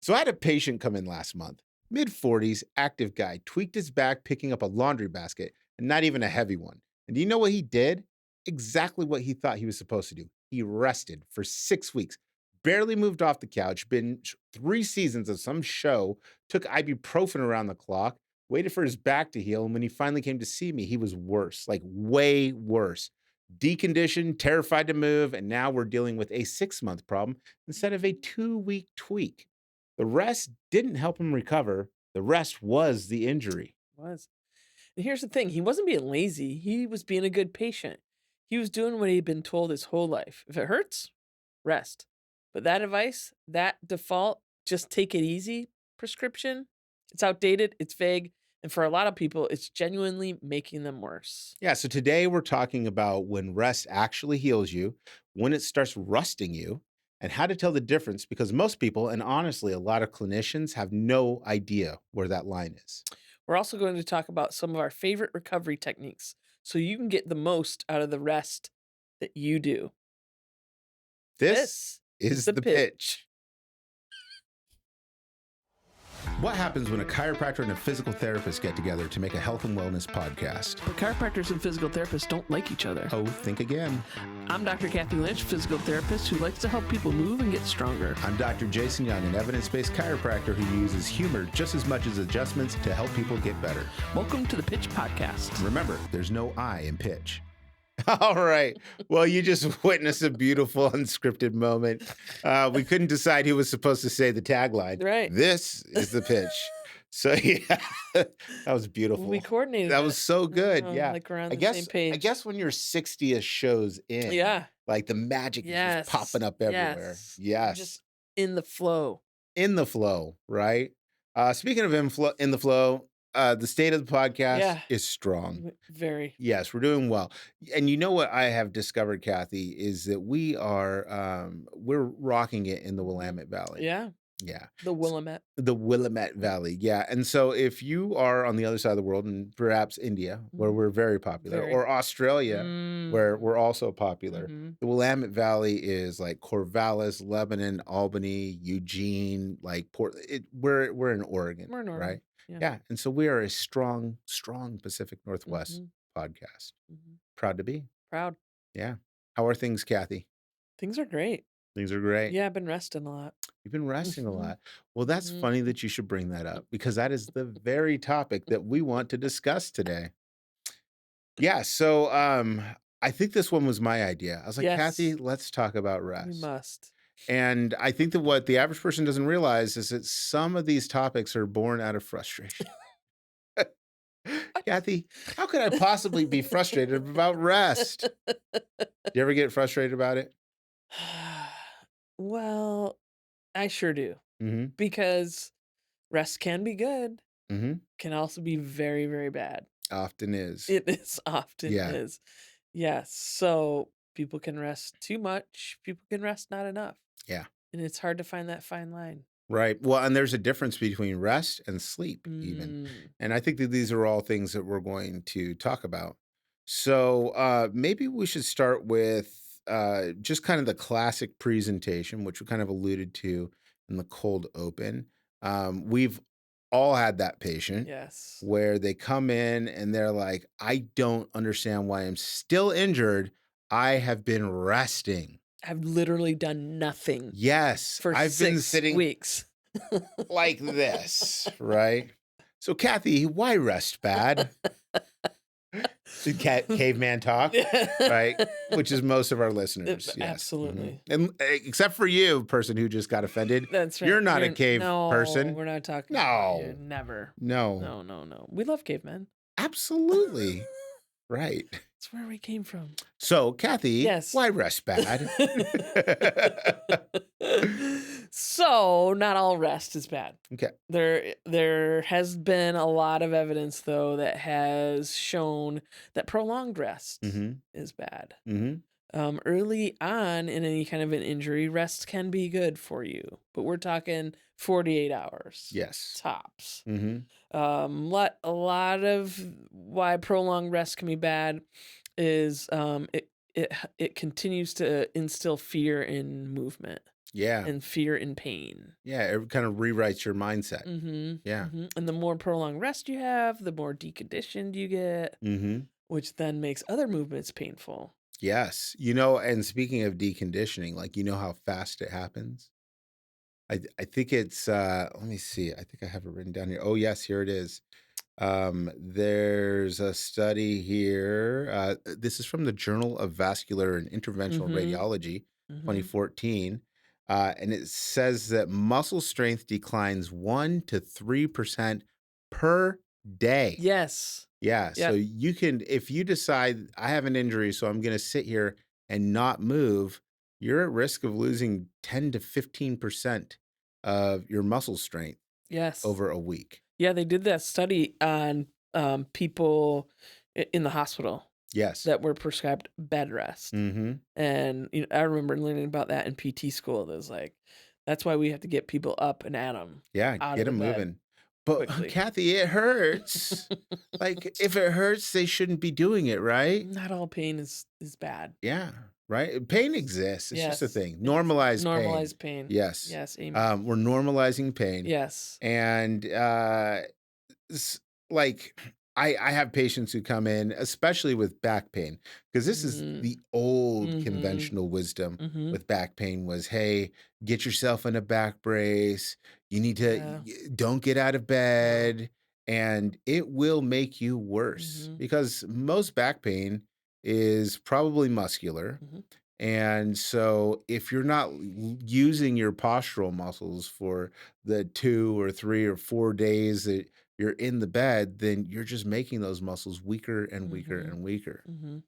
So I had a patient come in last month, mid-40s, active guy, tweaked his back picking up a laundry basket, and not even a heavy one. And do you know what he did? Exactly what he thought he was supposed to do. He rested for 6 weeks, barely moved off the couch, binged 3 seasons of some show, took ibuprofen around the clock, waited for his back to heal. And when he finally came to see me, he was worse, like way worse. Deconditioned, terrified to move, and now we're dealing with a 6 month problem instead of a 2 week tweak. The rest didn't help him recover. The rest was the injury. Was. And here's the thing, he wasn't being lazy, he was being a good patient. He was doing what he'd been told his whole life. If it hurts, rest. But that advice, that default, just take it easy prescription, it's outdated, it's vague, and for a lot of people, it's genuinely making them worse. Yeah, so today we're talking about when rest actually heals you, when it starts rusting you, and how to tell the difference because most people, and honestly, a lot of clinicians, have no idea where that line is. We're also going to talk about some of our favorite recovery techniques so you can get the most out of the rest that you do. This This is is the the pitch. pitch. What happens when a chiropractor and a physical therapist get together to make a health and wellness podcast? But chiropractors and physical therapists don't like each other. Oh, think again. I'm Dr. Kathy Lynch, physical therapist who likes to help people move and get stronger. I'm Dr. Jason Young, an evidence-based chiropractor who uses humor just as much as adjustments to help people get better. Welcome to the Pitch Podcast. Remember, there's no I in pitch. All right. Well, you just witnessed a beautiful unscripted moment. We couldn't decide who was supposed to say the tagline. Right. This is the pitch. So yeah, that was beautiful. We coordinated That it. was so good. Yeah. Like we're on I the same guess page. I guess when you're 60th shows in, Yeah. like the magic is just popping up everywhere. Yes. Just in the flow. In the flow, right? Speaking of in the flow, the state of the podcast Yeah. is strong. Very. Yes, we're doing well. And you know what I have discovered, Kathy, is that we're rocking it in the Willamette Valley. Yeah. Yeah. The Willamette. The Willamette Valley. Yeah. And so if you are on the other side of the world, and perhaps India, where we're very popular, Very. or Australia, where we're also popular, Mhm. the Willamette Valley is like Corvallis, Lebanon, Albany, Eugene, like we're in Oregon. We're in right? Oregon. Yeah. And so we are a strong Pacific Northwest Mhm. podcast. Mhm. Proud to be. Proud. Yeah. How are things, Kathy? Things are great. Things are great. Yeah, I've been resting a lot. You've been resting a Mhm. lot. Well, that's funny Mhm. that you should bring that up because that is the very topic that we want to discuss today. Yeah. So I think this one was my idea. I was like, Yes. Kathy, let's talk about We rest. must. And I think that what the average person doesn't realize is that some of these topics are born out of frustration. Kathy, how could I possibly be frustrated about rest? Do you ever get frustrated about it? Well, I sure do. Mm-hmm. Because rest can be good, Mm-hmm. can also be very, very bad. Often is. It is often Yeah. is. Yes. So people can rest too much, people can rest not enough. Yeah. And it's hard to find that fine line. Right. Well, and there's a difference between rest and sleep, even. And I think that these are all things that we're going to talk about. So maybe we should start with just kind of the classic presentation, which we kind of alluded to in the cold open. We've all had that patient Yes. where they come in and they're like, I don't understand why I'm still injured. I have been resting. I've literally done nothing Yes. for I've been 6 sitting weeks. like this, right? So, Kathy, why rest bad? The caveman talk, right? Which is most of our listeners. Yes. Absolutely. And except for you, person who just got offended. That's right. You're not a cave person. We're not talking. No. Never. No. No. We love cavemen. Absolutely. Right. That's where we came from. So, Kathy, Yes. why rest bad? So, not all rest is bad. Okay. There has been a lot of evidence, though, that has shown that prolonged rest is bad. Early on in any kind of an injury, rest can be good for you, but we're talking 48 hours. Yes. Tops. Mm-hmm. A lot of why prolonged rest can be bad is it continues to instill fear in movement. Yeah. and fear and pain. Yeah. It kind of rewrites your mindset. Mm-hmm. Yeah. Mm-hmm. And the more prolonged rest you have, the more deconditioned you get, Mm-hmm. which then makes other movements painful. Yes. And speaking of deconditioning, like, how fast it happens? I think it's, let me see. I think I have it written down here. Oh, yes, here it is. There's a study here. This is from the Journal of Vascular and Interventional Mm-hmm. Radiology, Mm-hmm. 2014. And it says that muscle strength declines 1 to 3% per day. Yes. Yeah. So Yep. you can, if you decide I have an injury, so I'm going to sit here and not move, you're at risk of losing 10 to 15% of your muscle strength Yes. over a week. Yeah, they did that study on people in the hospital Yes. that were prescribed bed rest. Mm-hmm. And I remember learning about that in PT school. That was like, that's why we have to get people up and at them Yeah, out of get the them bed moving. But quickly. Kathy, it hurts. Like, if it hurts, they shouldn't be doing it, right? Not all pain is bad. Yeah, right? Pain exists. It's just a Yes, thing. it's Normalize pain. normalized pain. Yes. Yes, amen. We're normalizing pain. Yes. And s- like I have patients who come in, especially with back pain, because this is Mm, the old mhm, conventional wisdom mhm. with back pain was, hey, get yourself in a back brace. You need to Yeah. don't get out of No. bed, and it will make you worse Mhm, because most back pain is probably muscular. mhm, And so if you're not using your postural muscles for the 2 or 3 or 4 days that you're in the bed, then you're just making those muscles weaker and weaker mhm, and weaker. mhm.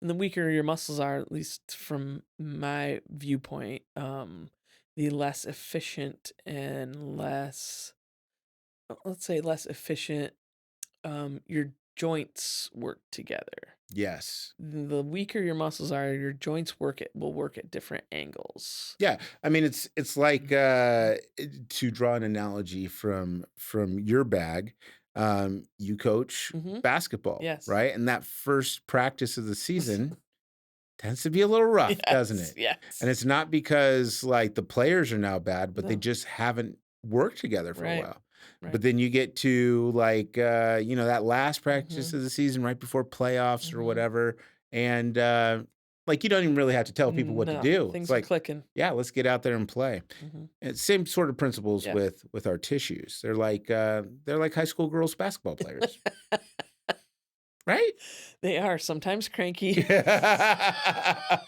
And the weaker your muscles are, at least from my viewpoint, the less efficient and let's say less efficient, your joints work together. Yes. The weaker your muscles are, your joints will work at different angles. Yeah, I mean it's like Mhm. to draw an analogy from your bag, you coach Mhm. basketball, Yes. right? And that first practice of the season tends to be a little rough, doesn't Yes, it? And yes. it's not because, like, the players are now bad, but they No. just haven't worked together for a Right. while. But Right. then you get to, like, that last practice Mhm. of the season right before playoffs or Mhm. whatever, and, like, you don't even really have to tell people what to No, do. It's things are like, clicking. "Yeah, let's get out there and play." Mhm. And same sort of principles Yeah. with our tissues. They're like high school girls basketball players, right? They are sometimes cranky, Yeah.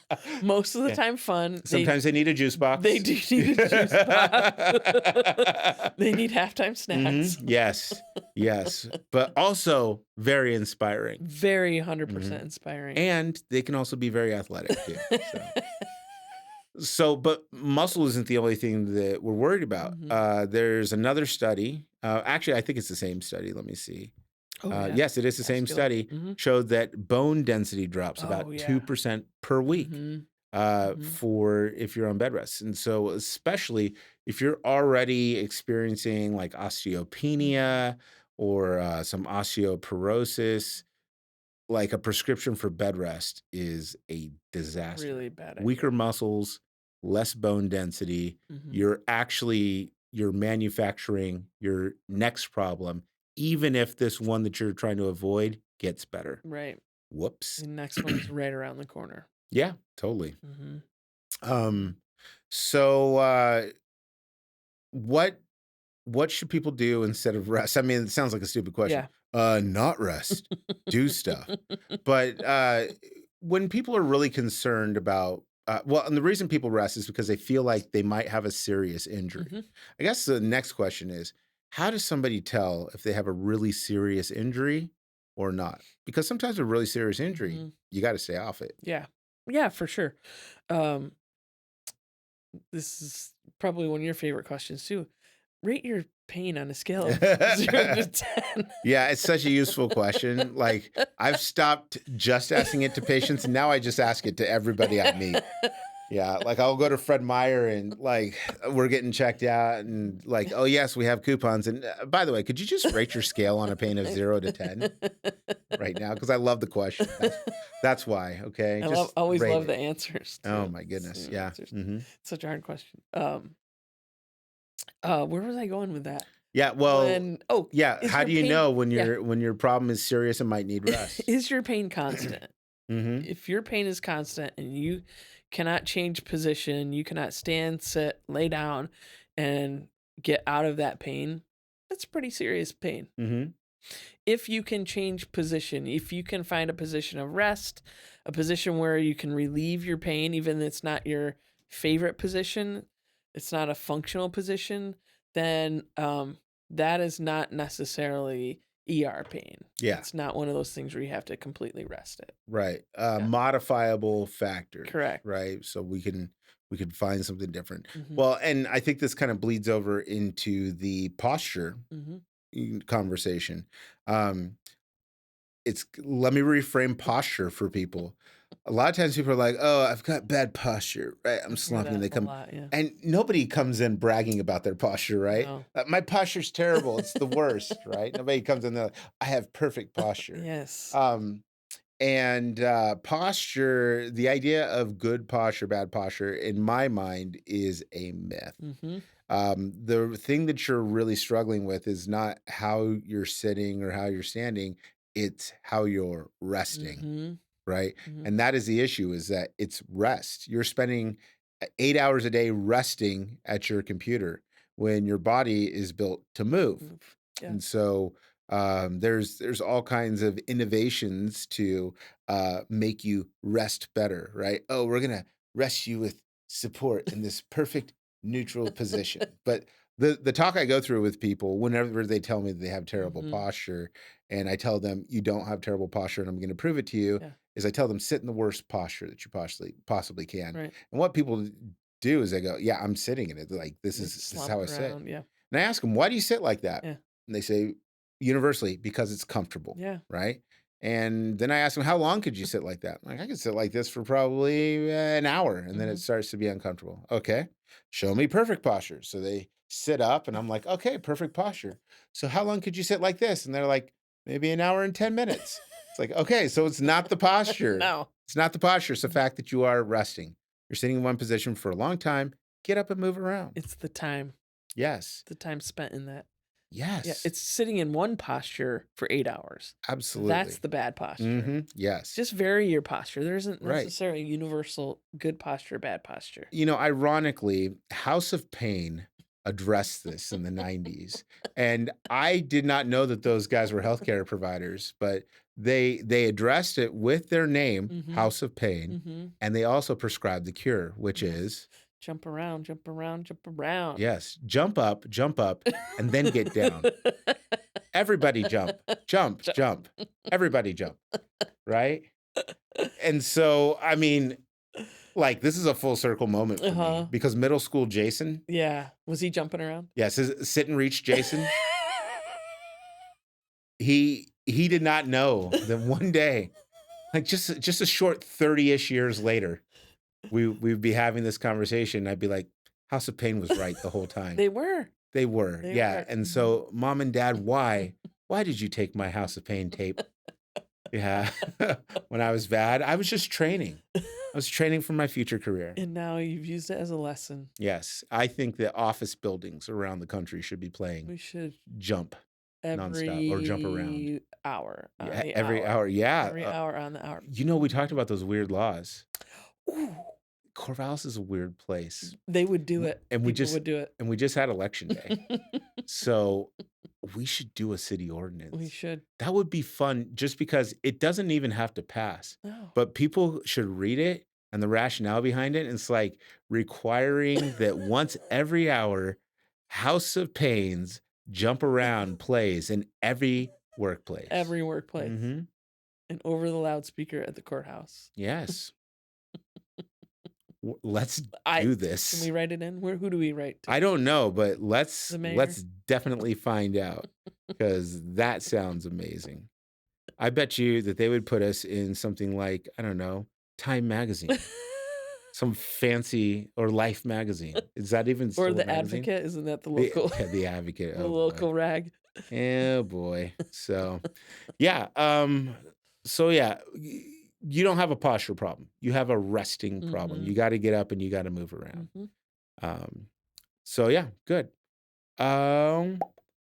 most of the Yeah. time fun. Sometimes they need a juice They box. do need a juice box. They need halftime snacks. Yes. Yes. But also very inspiring. Very Mhm. 100% inspiring. And they can also be very athletic too. But muscle isn't the only thing that we're worried about. Mhm. There's another study. Actually, I think it's the same study. Let me see. Oh, yeah. Yes, it is the same Vascular. study. Mhm. Showed that bone density drops Oh, about yeah. 2% per week Mhm. Mhm. for if you're on bed rest. And so, especially if you're already experiencing like Mhm. osteopenia or some osteoporosis, like a prescription for bed rest is a disaster. Really bad Weaker idea. muscles, less bone density. Mhm. You're manufacturing your next problem, even if this one that you're trying to avoid gets better. Right. Whoops. The next one's right around the corner. Yeah, totally. Mhm. Mhm. Um, so what what should people do instead of rest? I mean, it sounds like a stupid question. Yeah. Not rest, do stuff. But when people are really concerned about, and the reason people rest is because they feel like they might have a serious injury. Mhm. I guess the next question is, how does somebody tell if they have a really serious injury or not? Because sometimes a really serious injury, Mhm. you got to stay off it. Yeah. Yeah, for sure. Um, this is probably one of your favorite questions too. Rate your pain on a scale of 0 to 10. Yeah, it's such a useful question. Like, I've stopped just asking it to patients, and now I just ask it to everybody I meet. Yeah, like, I'll go to Fred Meyer and, like, we're getting checked out and, like, "Oh, yes, we have coupons, and, by the way, could you just rate your scale on a pain of 0 to 10 right now? Because I love the question. That's why, okay? I Just always rate love it." the answers Oh too. my goodness, yeah, Answers. mhm. Such a hard question. Where was I going with that? Yeah, well, When oh, yeah, is how your do you pain know yeah, when your problem is serious and might need rest? is your pain constant? Mhm, If your pain is constant and you cannot change position, you cannot stand, sit, lay down, and get out of that pain, that's pretty serious pain. mhm, If you can change position, if you can find a position of rest, a position where you can relieve your pain, even if it's not your favorite position, it's not a functional position, then that is not necessarily ER pain. yeah. It's not one of those things where you have to completely rest it. Right, Yeah, modifiable factors, correct. right? So we can find something different. Hmm. Well, and I think this kind of bleeds over into the posture Hmm. conversation. Um, it's let me reframe posture for people. A lot of times people are like, "Oh, I've got bad posture, right? I'm I hear slumping." that They a come lot. Yeah. and nobody comes in bragging about their posture, right? No. My posture's terrible. It's the worst, right? Nobody comes in there, like, I have perfect posture. Yes. Um, and posture, the idea of good posture, bad posture, in my mind, is a myth. Hmm. The thing that you're really struggling with is not how you're sitting or how you're standing, it's how you're resting, Hmm. right? Hmm. And that is the issue is that it's rest. You're spending 8 hours a day resting at your computer when your body is built to move. Yeah. And so there's all kinds of innovations to make you rest better, right? Oh, we're gonna rest you with support in this perfect neutral position. But the talk I go through with people whenever they tell me they have terrible Hmm. posture, and I tell them you don't have terrible posture, and I'm going to prove it to you, Yeah. is I tell them sit in the worst posture that you possibly can. Right. And what people do is they go, yeah, I'm sitting in it. They're like They this is slump how I sit. around. Yeah. And I ask them, "Why do you sit like that?" Yeah. And they say, "Universally, because it's comfortable." Yeah. Right? And then I ask them, "How long could you sit like that?" Like, "I could sit like this for probably an hour, and then it Hmm. starts to be uncomfortable." Okay, show me perfect posture. So they sit up, and I'm like, "Okay, perfect posture." So how long could you sit like this? And they're like, "Maybe an hour and 10 minutes." It's like, okay, so it's not the posture. No. It's not the posture. It's the fact that you are resting. You're sitting in one position for a long time. Get up and move around. It's the time. Yes. The time spent in that. Yeah. Yes. It's sitting in one posture for 8 hours. That's Absolutely. the bad posture. Mhm. Yes. Just vary your posture. There isn't Right. necessarily universal good posture, bad posture. Ironically, House of Pain addressed this in the 90s, and I did not know that those guys were healthcare providers, but they addressed it with their name, Hmm. House of Pain, Hmm. and they also prescribed the cure, which Yes. is, Jump around, jump around, jump around. yes, jump up, and then get down. Everybody jump, jump, Jump. jump. Everybody jump, right? And so, I mean, like, this is a full circle moment for me Uh-huh. because middle school Jason, Yeah. Was he jumping around? yes, his sit and reach Jason, he did not know that one day, like, just a short 30-ish years later, we'd be having this conversation, I'd be like, "House of Pain was right the whole time." They were. They were, They yeah, were. and Mhm. so, "Mom and Dad, why? Why did you take my House of Pain tape?" Yeah, when I was bad, I was just training. I was training for my future career. And now you've used it as a lesson. Yes, I think that office buildings around the country should be playing We should Jump nonstop or Jump Around. every hour on Yeah, the every hour. hour, yeah, Every hour on the hour. we talked Mhm. about those weird laws. Ooh, Corvallis is a weird place, they would do w it. and we People just would do it. had election day, so we should do a city We ordinance. should. That would be fun just because it doesn't even have to pass, No. but people should read it and the rationale behind it, and it's like requiring that once every hour, House of Pains Jump Around plays in every workplace. Every workplace. Mhm. And over the loudspeaker at the courthouse. Yes. Let's I do Can we this. write it in? Who do we write to? I don't know, but The let's mayor? definitely find out because that sounds amazing. I bet you that they would put us in something like, I don't know, Time Magazine. some fancy or Life magazine. Is that even Or still a the magazine? Advocate, isn't that the The local yeah, the Advocate. the Oh boy. local rag? Oh boy. So yeah. So yeah, you don't have a posture problem. You have a resting problem. You Mhm, got to get up and you got to move around. mhm. Um, so yeah, good. Um,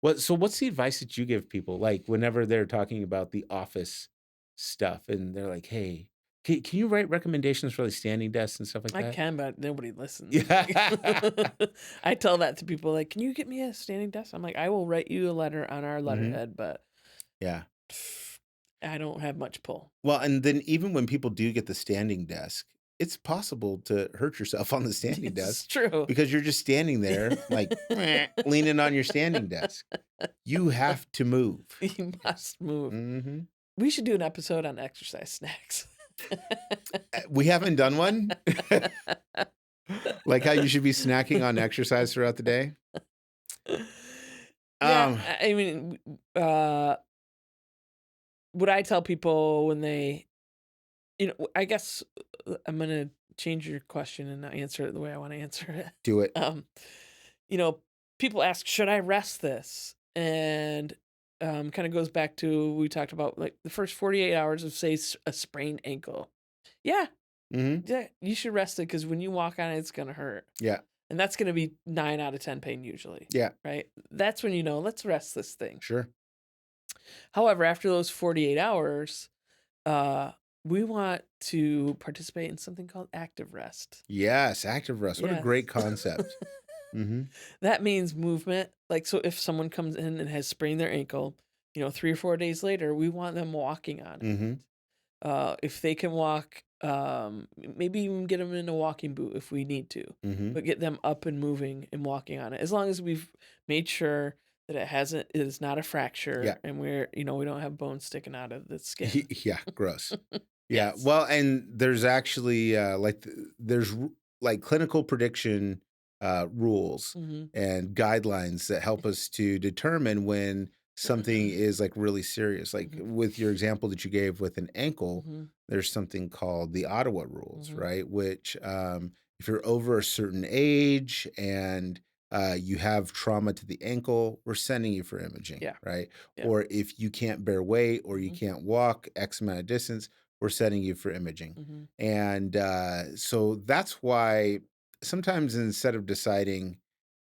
what's the advice that you give people, like, whenever they're talking about the office stuff and they're like, "Hey, can you write recommendations for, like, standing desks and stuff like I that?" can, but nobody listens. Like, Yeah. I tell that to people, like, "Can you get me a standing desk?" I'm like, "I will write you a letter on our Mhm. letterhead, but Yeah. I don't have much pull." Well, and then even when people do get the standing desk, it's possible to hurt yourself on the standing desk It's true. because you're just standing there, like, leaning on your standing desk. You have to move. You must move. Mhm. We should do an episode on exercise snacks. We haven't done one? Like how you should be snacking on exercise throughout the day? Yeah, Um I mean, what I tell people when they, I guess I'm gonna change your question and not answer it the way I want to answer it. Do it. Um, you know, people ask, should I rest this? And kind of goes back to we talked about like the first 48 hours of say a sprained ankle. Yeah, Mhm. yeah, you should rest it because when you walk on it, it's gonna hurt. Yeah. And that's gonna be 9 out of 10 pain usually, Yeah. right? That's when you know, let's rest this thing. Sure. However, after those 48 hours, uh, we want to participate in something called active rest. Yes, active rest. What a Yes. great concept. Mhm. That means movement. Like, so if someone comes in and has sprained their ankle, 3 or 4 days later, we want them walking on it. Mhm. If they can walk, maybe even get them in a walking boot if we need to, Mhm. but get them up and moving and walking on it. As long as we've made sure that it is not a Yeah. fracture and we don't have bones sticking out of the skin. Yeah, gross. Yeah, Yes. well, and there's actually, there's like clinical prediction, rules Hmm. and guidelines that help us to determine when something is, like, really serious. Like, Hmm. with your example that you gave with an ankle, Hmm. there's something called the Ottawa rules, Hmm. right? Which, if you're over a certain age and, you have trauma to the ankle, we're sending you for imaging, Yeah. right? Yeah. Or if you can't bear weight or you Hmm. can't walk X amount of distance, we're sending you for imaging. Hmm. And so that's why sometimes instead of deciding,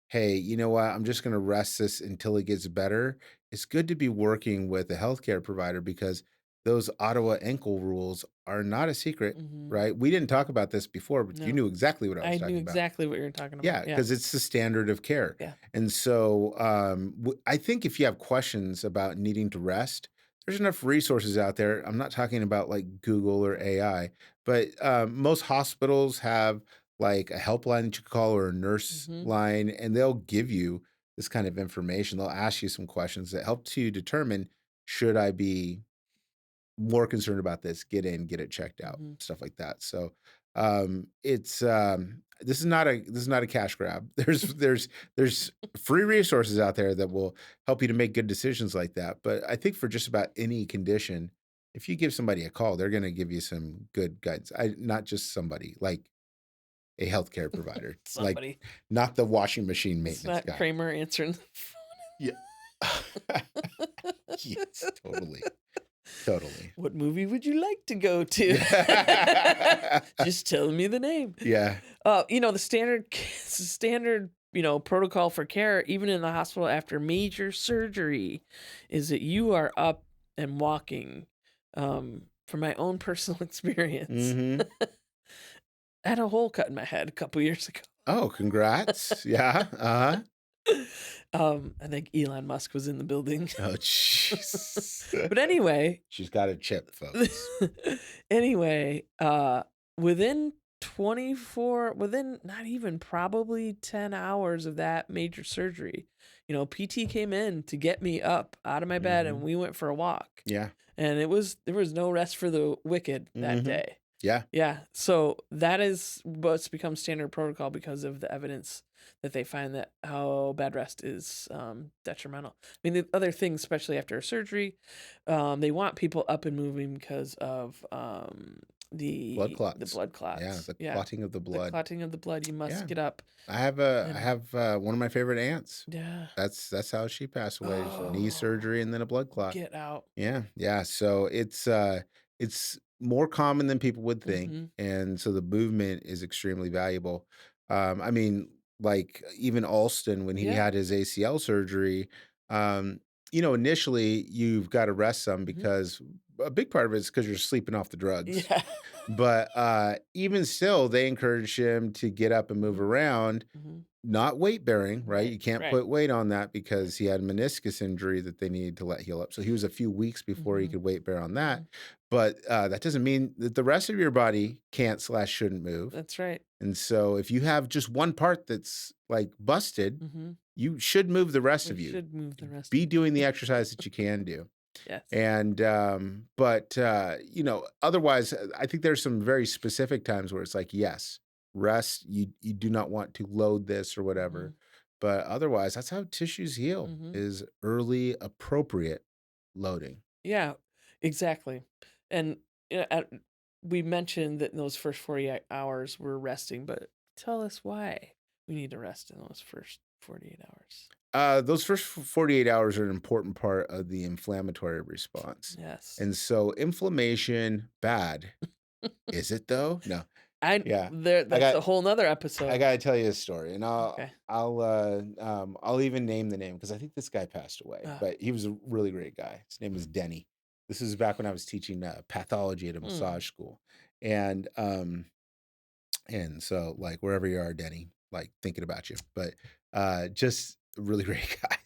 hey, you know what, I'm just going to rest this until it gets better, it's good to be working with a healthcare provider because those Ottawa ankle rules are not a secret, Hmm. right? We didn't talk about this before, but you No, knew exactly what I I was knew talking about. exactly what you're talking about. Yeah, Yeah. because it's the standard of care. Yeah. And so, I think if you have questions about needing to rest, there's enough resources out there. I'm not talking about like Google or AI, but most hospitals have like a helpline that you can call or a nurse Hmm. line, and they'll give you this kind of information. They'll ask you some questions that help to determine, should I be more concerned about this, get in, get it checked out, Hmm. stuff like that. So, it's, this is not a cash grab. There's free resources out there that will help you to make good decisions like that. But I think for just about any condition, if you give somebody a call, they're gonna give you some good guidance. Not just somebody, like a healthcare provider, like Somebody. not the washing machine It's maintenance not guy. Kramer answering the Yeah. Yes, totally, totally. What movie would you like to go to? Yeah. Just tell me the name. Yeah. The standard, protocol for care, even in the hospital after major surgery, is that you are up and walking. From my own personal experience, Mhm. I had a hole cut in my head a couple years ago. Oh, congrats. Yeah, uh-huh. I think Elon Musk was in the building. Oh, jeez. But anyway, She's got a chip, folks. anyway, within not even probably 10 hours of that major surgery, PT came in to get me up out of my bed and Mhm. we went for a walk. Yeah. And there was no rest for the wicked that Mhm. day. Yeah. Yeah. So that is what's become standard protocol because of the evidence that they find that how bad rest is detrimental. I mean, the other things, especially after a surgery, they want people up and moving because of Blood The clots. blood Yeah, clots. the Yeah. clotting of the The blood. clotting of the blood, you must Yeah. get up I and have, one of my favorite aunts. yeah. That's how she passed away, is knee surgery and Oh, then a blood clot. get out. Yeah, yeah, so it's more common than people would think, Mhm. and so the movement is extremely valuable. I mean, like, even Alston, when he Yeah. had his ACL surgery, um, initially, you've gotta rest some Mhm. because a big part of it is because 'cause you're sleeping off the drugs. Yeah. But, even still, they encouraged him to get up and move Mhm. around, Mhm. not weight bearing, right? Right. You can't Right. put weight on that Right. because he had a meniscus injury that they needed to let heal up. So he was a few weeks before he Mhm. could weight bear on that. Mhm. But that doesn't mean that the rest of your body can't slash shouldn't move. That's right. And so if you have just one part that's like busted, Mhm. you should move the rest We of you. should move the rest Be of doing the exercise that you can do. Yes. And but otherwise, I think there's some very specific times where it's like, yes, rest, you do not want to load this or whatever. Mhm. But otherwise, that's how tissues heal, Mhm. is early appropriate loading. Yeah, exactly. And, we mentioned that in those first 48 hours we're resting, but tell us why we need to rest in those first 48 hours. Those first 48 hours are an important part of the inflammatory response. Yes. And so inflammation, bad. Is it though? No. I Yeah. there I that's got a whole 'nother I episode. gotta tell you a story, and Okay. I'll even name the name because I think this guy passed away, Uh, but he was a really great guy. His name was mm, Denny. This is back when I was teaching pathology at a mm. massage school, and so like wherever you are, Denny, like thinking about you, but just really great guys.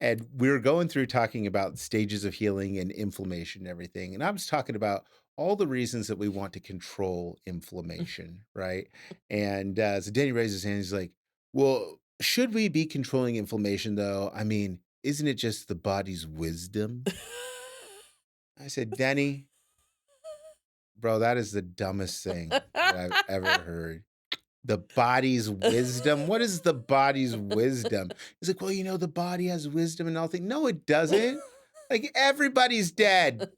And we were going through talking about stages of healing and inflammation and everything, and I was talking about all the reasons that we want to control inflammation, right? And so Danny raises his hand. He's like, "Well, should we be controlling inflammation though? I mean, isn't it just the body's wisdom?" I said, "Denny, bro, that is the dumbest thing that I've ever heard. The body's wisdom? What is the body's wisdom?" He's like, "Well, the body has wisdom and all things." No, it doesn't. Like, everybody's dead.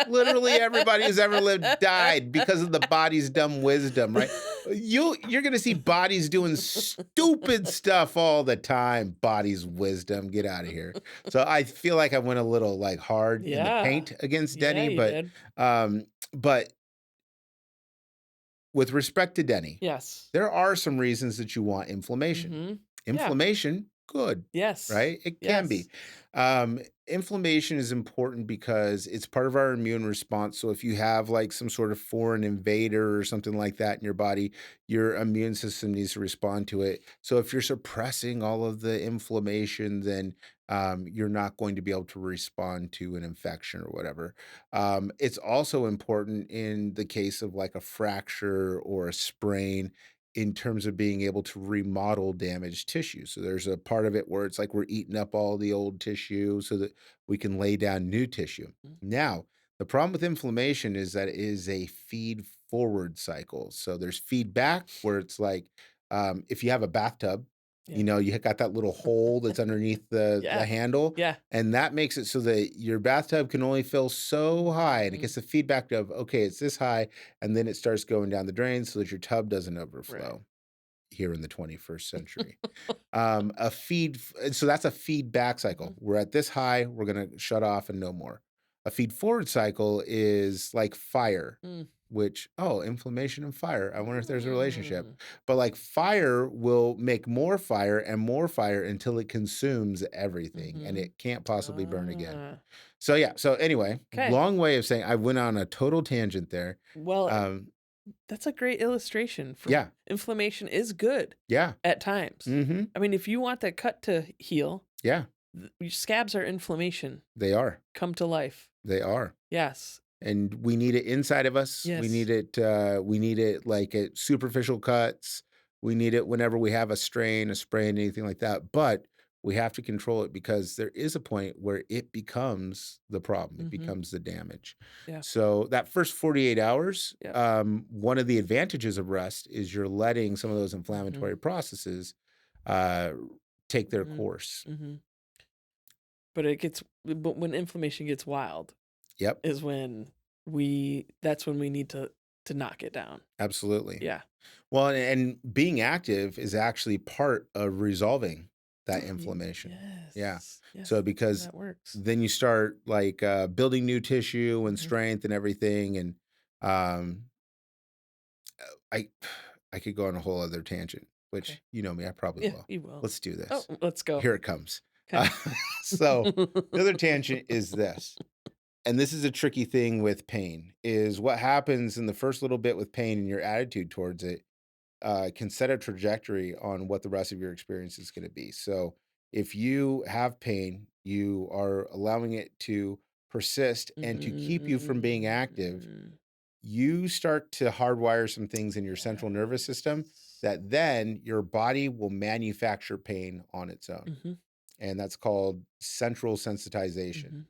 Literally everybody who's ever lived died because of the body's dumb wisdom, right? You're gonna see bodies doing stupid stuff all the time. Body's wisdom, get out of here. So I feel like I went a little like hard in the Yeah. paint against Yeah, Denny, you did. but with respect to Denny, Yes. there are some reasons that you want inflammation. Mhm. Yeah. Inflammation, good, Yes. right? It can be. Yes. Inflammation is important because it's part of our immune response. So if you have like some sort of foreign invader or something like that in your body, your immune system needs to respond to it. So if you're suppressing all of the inflammation, then you're not going to be able to respond to an infection or whatever. It's also important in the case of like a fracture or a sprain in terms of being able to remodel damaged tissue. So there's a part of it where it's like we're eating up all the old tissue so that we can lay down new tissue. Mm. Now, the problem with inflammation is that it is a feed forward cycle. So there's feedback where it's like if you have a bathtub, Yeah. you got that little hole that's underneath the Yeah. handle, Yeah. and that makes it so that your bathtub can only fill so high, and it Mhm. gets the feedback of, okay, it's this high, and then it starts going down the drain so that your tub doesn't Right. overflow here in the 21st century. And so that's a feedback cycle. Mhm. We're at this high, we're gonna shut off and no more. A feed forward cycle is like fire, Mm. which, oh, inflammation and fire. I wonder if there's a relationship. Mm. But like fire will make more fire until it consumes everything and Mhm. it can't possibly burn again. Ah. So yeah, so anyway, 'Kay. long way of saying I went on a total tangent there. Well, Um, that's a great illustration for yeah, inflammation is good yeah. at times. Mhm. I mean, if you want that cut to heal, Yeah, your scabs are inflammation. they are. Come to life. They are. Yes. And we need it inside of us. Yes. We need it like at superficial cuts. We need it whenever we have a strain, a sprain, anything like that. But we have to control it because there is a point where it becomes the problem. It Mhm. becomes the damage. Yeah. So that first 48 hours, Yep. one of the advantages of rest is you're letting some of those Mhm. inflammatory processes uh, take their Mhm. course. Mhm. But when inflammation gets wild Yep. is when that's when we need to to knock it down. Absolutely. Yeah. Well, and being active is actually part of resolving that inflammation. Yeah. Yes. So Yes. because That works. then you start like building new tissue and Mhm. strength and everything. And um, I I could go on a whole other tangent, Okay. which you know me, I probably Yeah, will. you will. Let's do Oh, this. let's go. Here it comes. Okay. So the other tangent is this. And this is a tricky thing with pain is what happens in the first little bit with pain and your attitude towards it can set a trajectory on what the rest of your experience is going to be. So if you have pain, you are allowing it to persist and to keep you from being active, Mm. you start to hardwire some things in your central nervous system Yes. that then your body will manufacture pain on its own. Mhm. And that's called central sensitization. Mhm.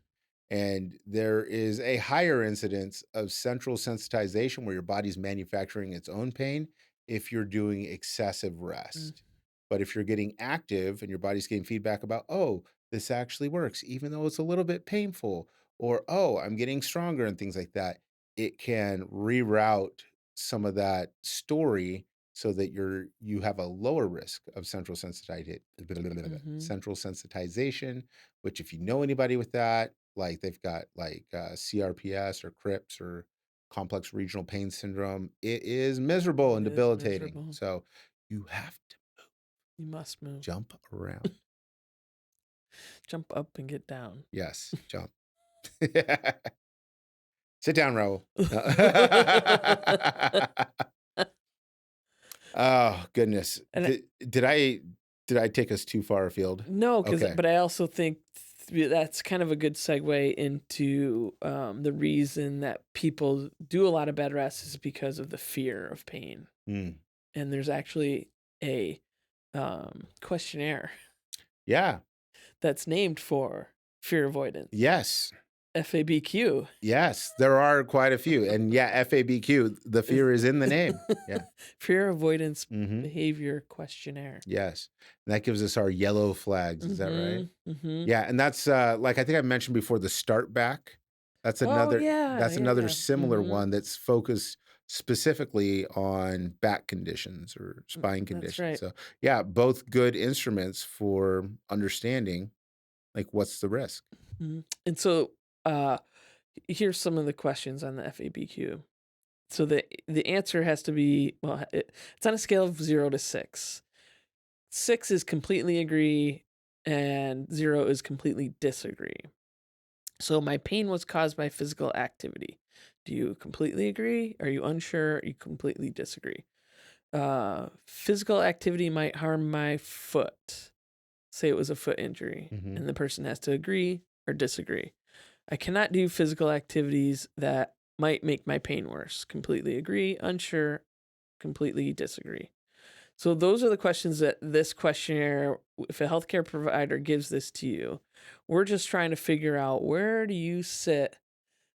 And there is a higher incidence of central sensitization where your body's manufacturing its own pain if you're doing excessive Mm. rest. But if you're getting active and your body's getting feedback about, oh, this actually works, even though it's a little bit painful, or oh, I'm getting stronger and things like that, it can reroute some of that story so that you have a lower risk of Mhm. central sensitization, which if you know anybody with that, like they've got like CRPS or CRIPS or complex regional pain syndrome, it is miserable It and is debilitating. miserable. So you have to You must move. jump around. Jump up and get down. Yes, jump. Sit down, Raul. No. Oh goodness. And Did I take us too far afield? no, Okay. but I also think that's kind of a good segue into the reason that people do a lot of bed rest is because of the fear of pain. Mm. And there's actually a questionnaire Yeah. that's named for fear avoidance, Yes. FABQ. Yes, there are quite a few, and yeah, FABQ, the fear is in the name. Yeah. Fear avoidance Mhm. behavior questionnaire. Yes. And that gives us our yellow flags, is that right? Mhm. Mhm. Yeah, and that's, like I think I mentioned before, the start back. Oh yeah, That's another yeah. similar Mhm. one that's focused specifically on back conditions or spine That's conditions. right. So, yeah, both good instruments for understanding, like, what's the risk? Mhm. And so uh here's some of the questions on the FABQ. So the answer has to be well, it's on a scale of 0 to 6. 6 is completely agree, and 0 is completely disagree. So my pain was caused by physical activity. Do you completely agree? Are you unsure? You completely disagree? Physical activity might harm my foot. Say it was a foot injury, Mhm. and the person has to agree or disagree. I cannot do physical activities that might make my pain worse. Completely agree, unsure, completely disagree. So those are the questions that this questionnaire, if a healthcare provider gives this to you, we're just trying to figure out where do you sit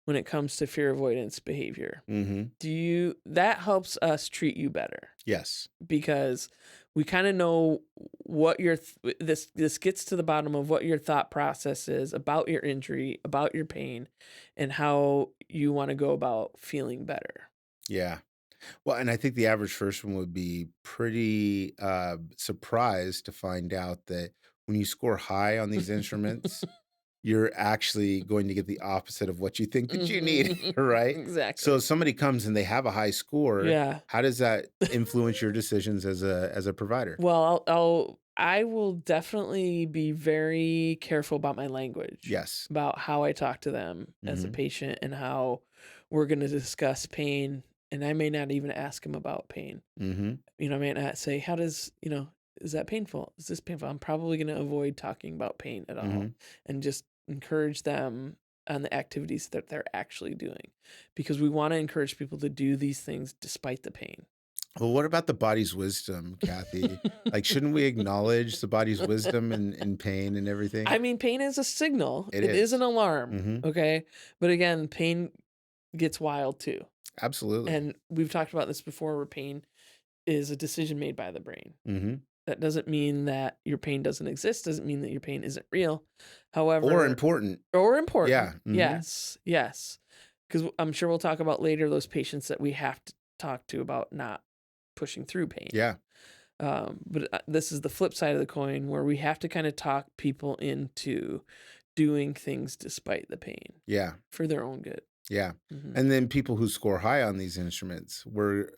when it comes to fear avoidance behavior. Mhm. That helps us treat you better Yes. because we kind of know what this gets to the bottom of what your thought process is about your injury, about your pain, and how you want to go about feeling better. Yeah. Well, and I think the average person would be pretty surprised to find out that when you score high on these instruments, you're actually going to get the opposite of what you think that you need, right? So Exactly. if somebody comes and they have a high score, Yeah. how does that influence your decisions as a provider? Well, I will definitely be very careful about my language, Yes. about how I talk to them as a Mhm. patient and how we're going to discuss pain. And I may not even ask them about pain. Mhm. I may not say, is that painful? Is this painful? I'm probably going to avoid talking about pain at all Mhm. and just encourage them on the activities that they're actually doing because we want to encourage people to do these things despite the pain. Well, what about the body's wisdom, Kathy? Like, shouldn't we acknowledge the body's wisdom and pain and everything? I mean, pain is a signal. It It is an is. alarm, Mhm. okay? But again, pain gets wild too. Absolutely. And we've talked about this before where pain is a decision made by the brain. Mhm. That doesn't mean that your pain doesn't exist, doesn't mean that your pain isn't real. Or However, important. or important. Yeah. Mhm. Yes. Yes. 'Cause I'm sure we'll talk about later those patients that we have to talk to about not pushing through pain. Yeah. But this is the flip side of the coin where we have to kind of talk people into doing things despite the pain Yeah. for their own good. Yeah. Mhm. And then people who score high on these instruments, we're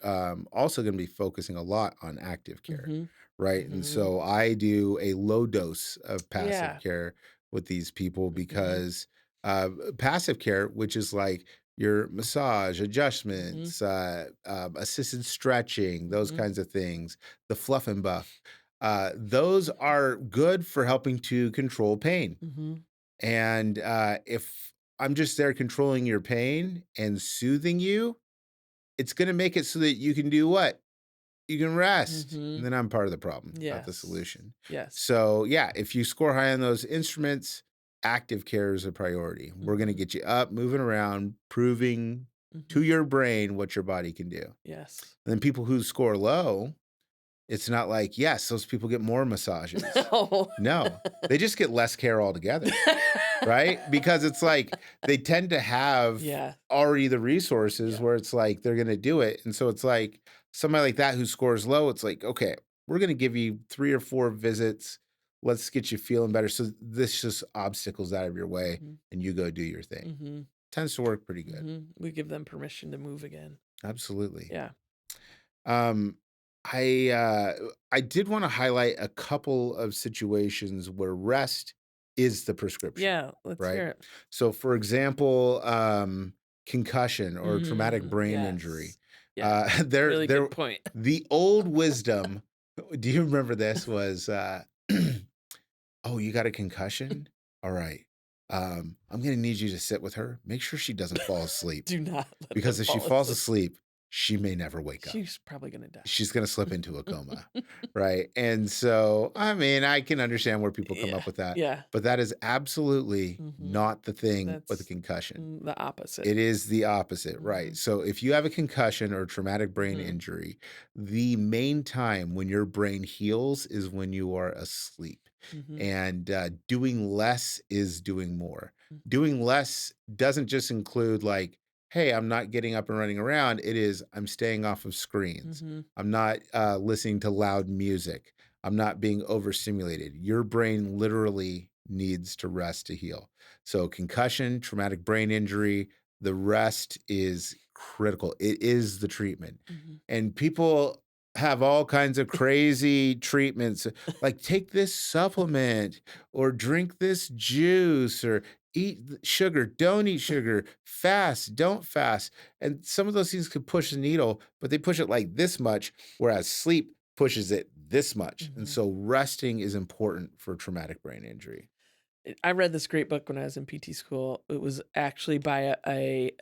also going to be focusing a lot on active care, Mhm. right? And Mhm. so I do a low dose of passive Yeah. care with these people Mhm. because passive care, which is like your massage, Mhm. adjustments, assisted stretching, those Mhm. kinds of things, the fluff and buff, those are good for helping to control pain. Mhm. And if I'm just there controlling your pain and soothing you, it's going to make it so that you can do what? You can rest. And Mhm. then I'm part of the problem, not the Yes. solution. Yes. So, yeah, if you score high on those instruments, active care is a priority. We're going to Mhm. get you up, moving around, proving to Mhm. your brain what your body can do. Yes. And then people who score low, it's not like, yes, those people get more massages. No. No, they just get less care altogether. Right? Because it's like they tend to have Yeah. already the resources Yeah. where it's like they're gonna do it, and so it's like somebody like that who scores low, it's like, "Okay, we're gonna give you 3 or 4 visits. Let's get you feeling better, so this just obstacles out of your way, Mhm. and you go do your thing." Mhm. Tends to work pretty good. Mhm. We give them permission to move again. Absolutely. Yeah. Um, I did wanna highlight a couple of situations where rest is the prescription, Yeah, let's right? hear it. So, for example, concussion or traumatic brain injury. Yes. Yes. Really There good point. the old wisdom do you remember this? Was, "Oh, you got a concussion? Alright. I'm gonna need you to sit with her. Make sure she doesn't fall asleep, Do not let because them if she fall falls asleep. asleep, she may never wake up." She's probably gonna die. She's gonna slip into a coma, right? And so, I mean, I can understand where people come Yeah. up with that, Yeah. but that is absolutely Mhm. not the thing with a That's concussion. the opposite. It is the opposite, right? Mhm. So if you have a concussion or traumatic brain Mhm. injury, the main time when your brain heals is when you are asleep. Mhm. And doing less is doing more. Mhm. Doing less doesn't just include like, hey, I'm not getting up and running around. It is, I'm staying off of screens. Mhm. I'm not listening to loud music. I'm not being overstimulated. Your brain literally needs to rest to heal. So, concussion, traumatic brain injury, the rest is critical. It is the treatment. Mhm. And people have all kinds of crazy treatments, like take this supplement or drink this juice or eat sugar, don't eat sugar, fast, don't fast. And some of those things could push the needle, but they push it like this much, whereas sleep pushes it this much. And Mhm. so resting is important for traumatic brain injury. I read this great book when I was in PT school. It was actually by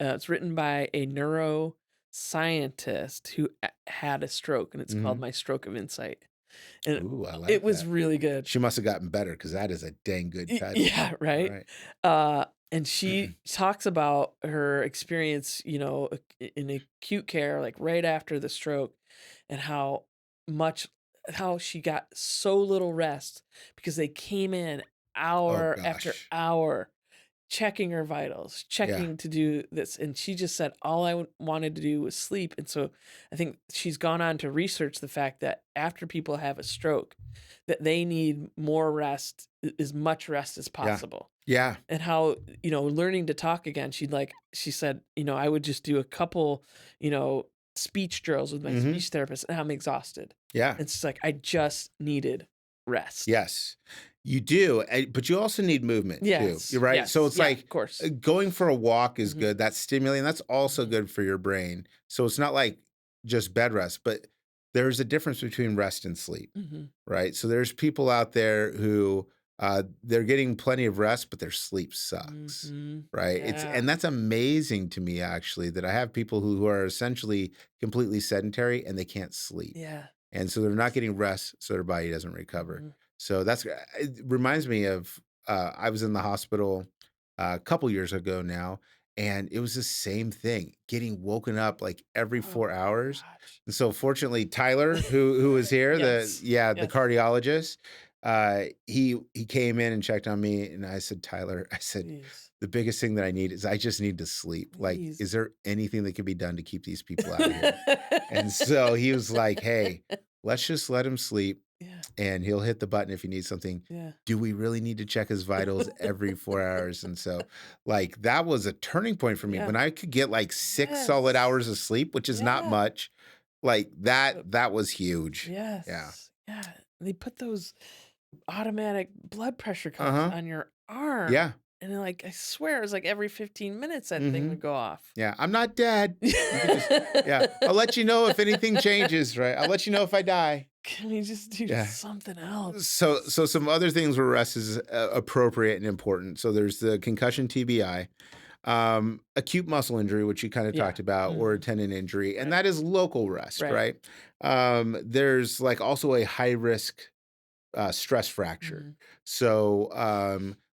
it's written by a neuroscientist who had a stroke, and it's called Mhm. My Stroke of Insight. And Ooh, I it like was that. really good. She must have gotten better because that is a dang good title. Yeah, right. Right. And she talks about her experience, in acute care, like right after the stroke, and much how she got so little rest because they came in Oh hour after gosh. hour checking her vitals, Yeah. checking to do this, and she just said, "All I wanted to do was sleep," and so I think she's gone on to research the fact that after people have a stroke, that they need more rest, as much rest as Yeah. possible, Yeah. and how, learning to talk again, she said, "I would just do a couple, you know, speech drills with my Mhm. speech therapist, and I'm exhausted." Yeah. And it's like, "I just needed rest." Yes. You do, but you also need movement too. You're Yes, right. So yes, it's yeah, like of course. going for a walk is Mhm, good. That's stimulating. That's also mhm, good for your brain. So it's not like just bed rest, but there's a difference between rest and sleep, mhm. right? So there's people out there who they're getting plenty of rest, but their sleep sucks, Mhm. right? Yeah. And that's amazing to me actually that I have people who are essentially completely sedentary and they can't sleep. Yeah. And so they're not getting rest, so their body doesn't recover. Mhm. So it reminds me of, I was in the hospital a couple years ago now, and it was the same thing, getting woken up like every Oh 4 hours. gosh. And so fortunately, Tyler, who was here, Yes. the Yes. cardiologist, he came in and checked on me, and I said, "Tyler," I said, Jeez. "The biggest thing that I need is I just need to sleep. Like, Jeez. is there anything that can be done to keep these people out of here?" And so he was like, "Hey, let's just let him sleep, Yeah, and he'll hit the button if he needs something. yeah. Do we really need to check his vitals every 4 hours?" And so, like, that was a turning point for me Yeah. when I could get, like, 6 solid Yes. hours of sleep, which is not Yeah. much. Like, that But that was huge. Yeah. yes. Yeah. They put those automatic blood pressure cuffs Uh-huh. on your arm, Yeah. and then, like, I swear it was, like, every 15 minutes that thing Mhm. would go off. Yeah, I'm not dead. You could just yeah, I'll let you know if anything changes, right? I'll let you know if I die. Can we just do Yeah. something else? So some other things where rest is, appropriate and important. So there's the concussion TBI, acute muscle injury, which you kinda Yeah. talked about, or a Mhm. tendon injury, and Right. that is local rest, Right. right? There's, like, also a high risk stress fracture. Mhm. So,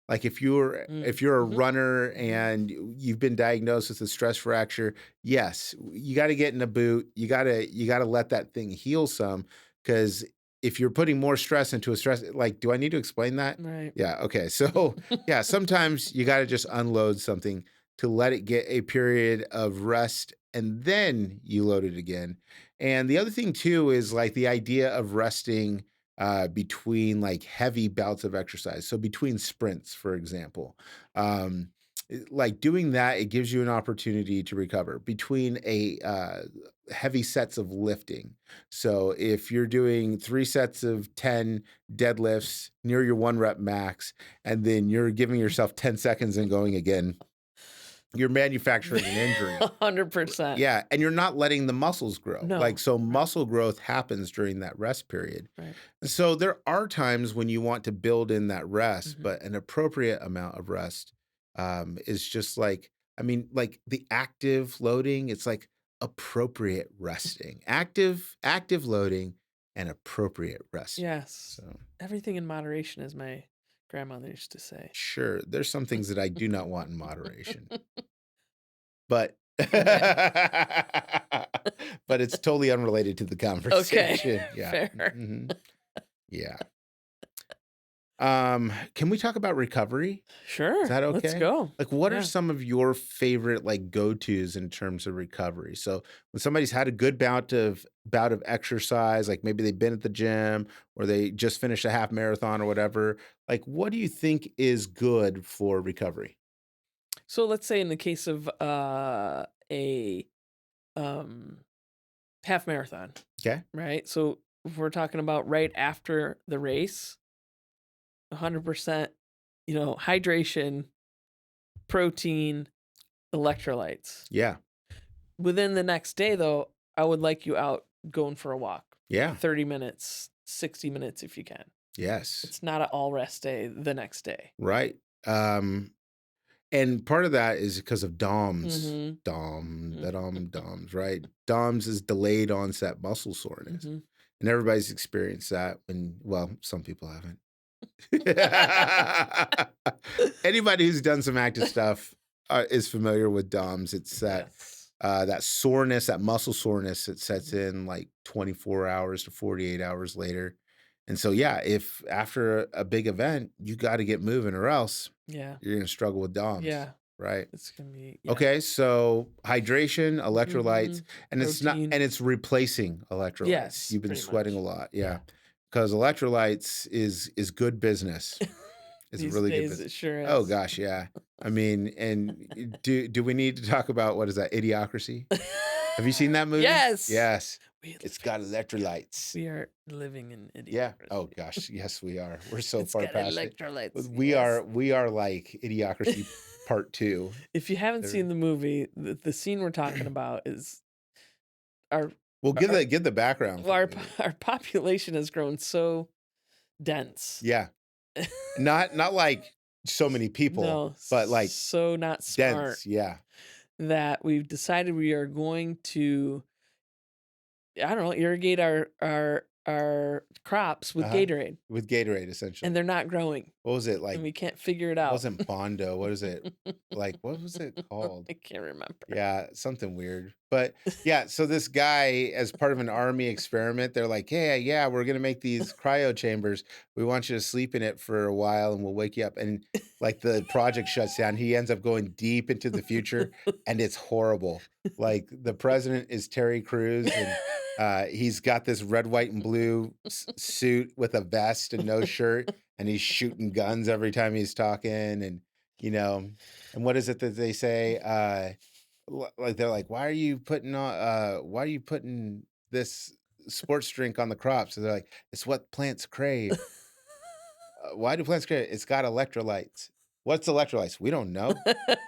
like Mm. if you're a Mhm. runner Mhm. and you've been diagnosed with a stress fracture, yes, you got to get in a boot. You got to let that thing heal some because if you're putting more stress into a stress, like, do I need to explain that? Right. Yeah. Okay. So, yeah, sometimes you got to just unload something to let it get a period of rest and then you load it again. And the other thing too is like the idea of resting between like heavy bouts of exercise. So between sprints, for example, like doing that, it gives you an opportunity to recover between a heavy sets of lifting. So if you're doing 3 sets of 10 deadlifts near your 1 rep max, and then you're giving yourself 10 seconds and going again, you're manufacturing an injury. 100%. Yeah, and you're not letting the muscles grow. Like, No. so Right. muscle growth happens during that rest period. Right. So there are times when you want to build in that rest, Mhm. but an appropriate amount of rest is just like, I mean, like the active loading, it's like appropriate resting, active loading and appropriate resting. Yes. So Everything in moderation, as my grandmother used to say. sure, there's some things that I do not want in moderation, but Okay. but it's totally unrelated to the Okay. conversation. Yeah. Fair. Mhm. Yeah. Can we talk about recovery? Is Sure. that Let's okay? go. Like, what are Yeah. some of your favorite like go-tos in terms of recovery? So when somebody's had a good bout of exercise, like maybe they've been at the gym or they just finished a half marathon or whatever, like what do you think is good for recovery? So let's say in the case of a um half marathon, Okay. right? So if we're talking about right after the race, 100%, hydration, protein, electrolytes. Yeah. Within the next day, though, I would like you out going for a walk, Yeah. 30 minutes, 60 minutes if you can. Yes. It's not an all rest day the next day. Right. And part of that is because of DOMS. Mm-hmm. DOMS, right? DOMS is delayed onset muscle soreness. Mm-hmm. And everybody's experienced that when, well, some people haven't. Anybody who's done some active stuff is familiar with DOMS. It's Yes. that soreness, that muscle soreness that sets in like 24 hours to 48 hours later. And so, yeah, if after a big event, you got to get moving or else Yeah. you're going to struggle with DOMS, Yeah. right? It's gonna be, yeah. Okay, so hydration, Mm-hmm. electrolytes, and Protein. it's replacing electrolytes. Yes, You've been pretty sweating a much. lot, yeah, Yeah. because electrolytes is good business. It's These really good days business. it sure Oh is. gosh, yeah. I mean, and do we need to talk about what is that, Idiocracy? Have you seen that movie? Yes. Yes. We live It's in got electrolytes. we are living in Yeah. Oh idiocracy. gosh, yes, we are. We're so It's far got past it. electrolytes, We yes. are we are like Idiocracy part 2. If you haven't There seen the movie, the scene we're talking about is our Well, our give the background for our me. our population has grown so dense. Yeah. Not like so many people, No, but like so not smart dense, yeah. that we've decided we are going to, I don't know, irrigate our crops with Uh-huh. Gatorade, With Gatorade, and essentially. they're not growing, What was it, and like we can't figure it it out. wasn't Bondo, what is it? Like, what was it called? I can't remember. Yeah, something weird. But yeah, so this guy, as part of an army experiment, they're like, "Hey, yeah, we're gonna make these cryo chambers. We want you to sleep in it for a while, and we'll wake you up." And like the project shuts down. He ends up going deep into the future, and it's horrible. Like the president is Terry Crews, and he's got this red, white, and blue suit with a vest and no shirt, and he's shooting guns every time he's talking, and you know, and what is it that they say? Like they're like, why are you putting this sports drink on the crops? And they're like, it's what plants crave. Why do plants crave? It's got electrolytes. What's electrolytes? We don't know.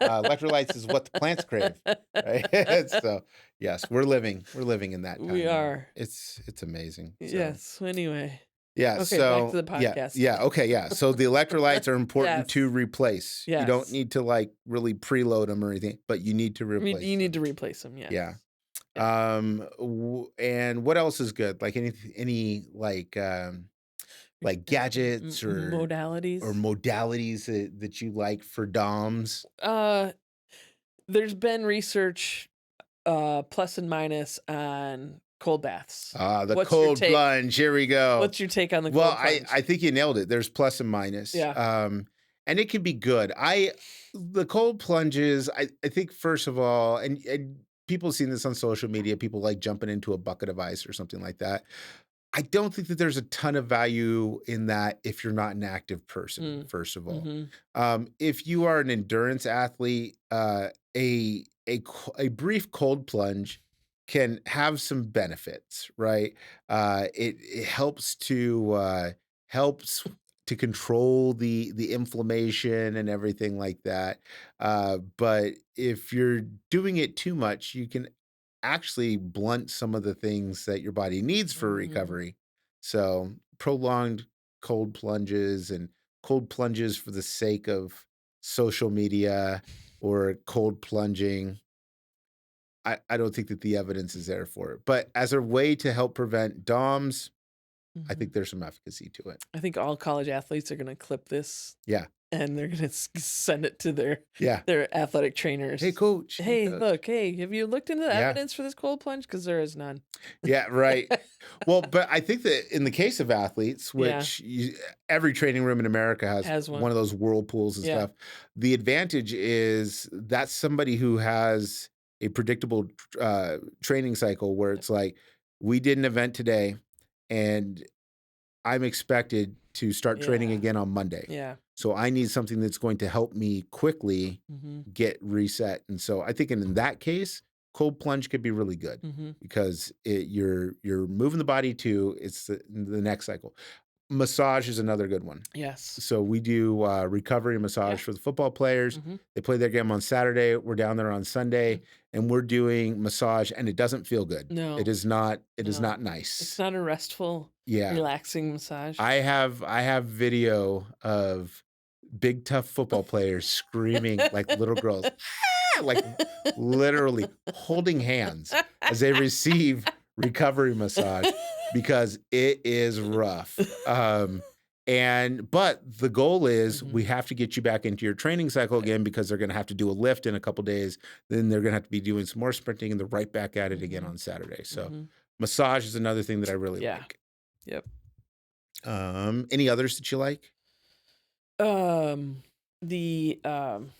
Electrolytes is what the plants crave, right? So yes, we're living in that We time now. are. It's amazing. So Yes. Anyway. yeah, Okay, back to so the podcast. okay, yeah. So the electrolytes are important Yes. to replace. You don't Yes. need to like really preload them or anything, but you need to replace You need them. to replace them. Yes. Yeah. Yeah. And what else is good? Like any like gadgets or Modalities. modalities that you like for DOMs? Uh, there's been research, plus and minus on cold baths. Ah, the What's your cold take? plunge. Here we go. What's your take on the Well, cold I plunge? I think you nailed it. There's plus and minus. Yeah. And it can be good. The cold plunges, I think first of all, and people seen this on social media, people like jumping into a bucket of ice or something like that. I don't think that there's a ton of value in that if you're not an active person, Mm. first of all. Mhm. If you are an endurance athlete, a brief cold plunge can have some benefits, right? It helps to control the inflammation and everything like that. But if you're doing it too much, you can actually blunt some of the things that your body needs for Mhm. recovery. So, prolonged cold plunges and cold plunges for the sake of social media or cold plunging, I don't think that the evidence is there for it. But as a way to help prevent DOMs, I Mhm. think there's some efficacy to it. I think all college athletes are gonna clip this Yeah. and they're gonna send it to Yeah. their athletic Hey, trainers. coach. Hey, Hey, coach. look, hey, have you looked into the Yeah. evidence for this cold plunge? Because there is none. Yeah, right. Well, but I think that in the case of athletes, Yeah, which every training room in America has has one one. of those whirlpools and Yeah. stuff, the advantage is that's somebody who has a predictable training cycle where it's like, we did an event today and I'm expected to start training Yeah. again on Monday. Yeah. So I need something that's going to help me quickly Mhm. get reset. And so I think in that case, cold plunge could be really good Mhm. because you're moving the body to it's the next cycle. Massage is another good one. Yes. So we do recovery Yeah. massage for the football players. Mhm. They play their game on Saturday. We're down there on Sunday, Mm. and we're doing massage, and it doesn't feel good. It No, is not. It is no. not It's nice. not a restful, Yeah, relaxing massage. I have video of big tough football players screaming like little girls, "Ah!" Like literally holding hands as they receive recovery massage because it is rough. But the goal is Mhm. we have to get you back into your training cycle again because they're going to have to do a lift in a couple days. Then they're going to have to be doing some more sprinting and they're right back at it again Mhm. on Saturday. So Mhm. massage is another thing that I really Yeah. like. Yep. Any others that you like? Um, the, um,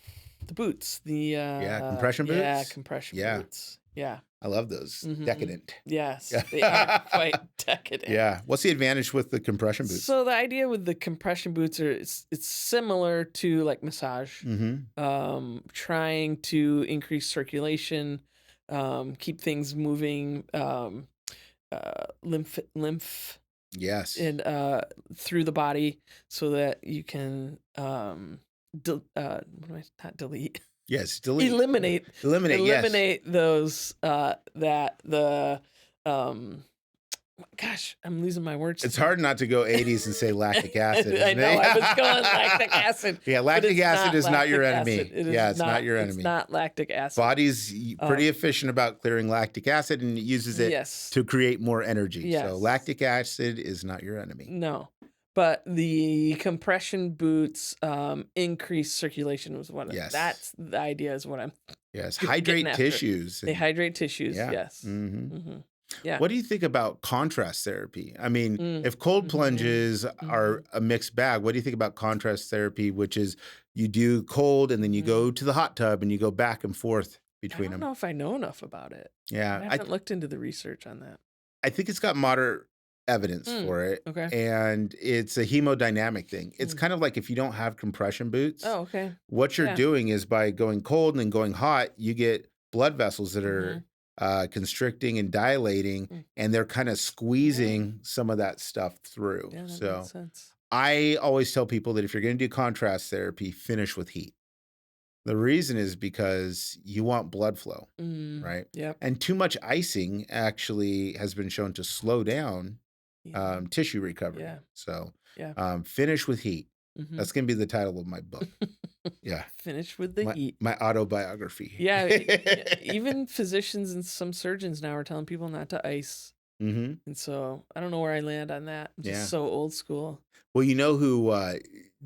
the boots, Yeah, compression yeah, boots? compression Yeah, boots. Yeah. I love those. Mhm. Decadent. Yes, they are Yeah. quite decadent. Yeah. What's the advantage with the compression boots? So the idea with the compression boots are it's similar to like massage, Mhm. trying to increase circulation, keep things moving, lymph Yes. and through the body so that you can what do I not delete Yes, delete. eliminate Eliminate, yes. those that the um gosh, I'm losing my words It's today. hard not to go 80s and say lactic acid, I isn't know, it? I was going lactic acid, Yeah, but lactic it's acid not is not your lactic enemy. acid. It is Yeah, it's not your it's enemy. not lactic acid. Body's pretty Um, efficient about clearing lactic acid, and it uses it yes, to create more energy. So yes, lactic acid is not your enemy. no, but the compression boots increase circulation was what Yes. that's the idea is what I'm Yes. People getting Hydrate after it. tissues They and hydrate tissues, yeah. yes. Mhm. Mhm. Yeah. What do you think about contrast therapy? I mean, Mm. if cold Mhm. plunges are Mhm. a mixed bag, what do you think about contrast therapy, which is you do cold and then you Mhm. go to the hot tub and you go back and forth I between don't them? know if I know enough about it. I Yeah, haven't looked into the research on that. I think it's got moderate evidence Mm. for it, Okay. and it's a hemodynamic thing. It's Mm. kind of like if you don't have compression boots, Oh, okay. what you're Yeah. doing is by going cold and then going hot, you get blood vessels that Mhm. are constricting and dilating, Mm. and they're kind of Yeah. squeezing some of that stuff through. Yeah, that makes So sense. I always tell people that if you're going to do contrast therapy, finish with heat. The reason is because you want blood flow, Mm. right? Yep. And too much icing actually has been shown to slow down Yeah. tissue recovery. Yeah. So Yeah. finish with heat. Mhm. That's going to be the title of my book. Yeah. Finish with the My heat. my autobiography. Yeah, yeah, even physicians and some surgeons now are telling people not to ice, Hmm. and so I don't know where I land on that. I'm just Yeah. so old school. Well, you know who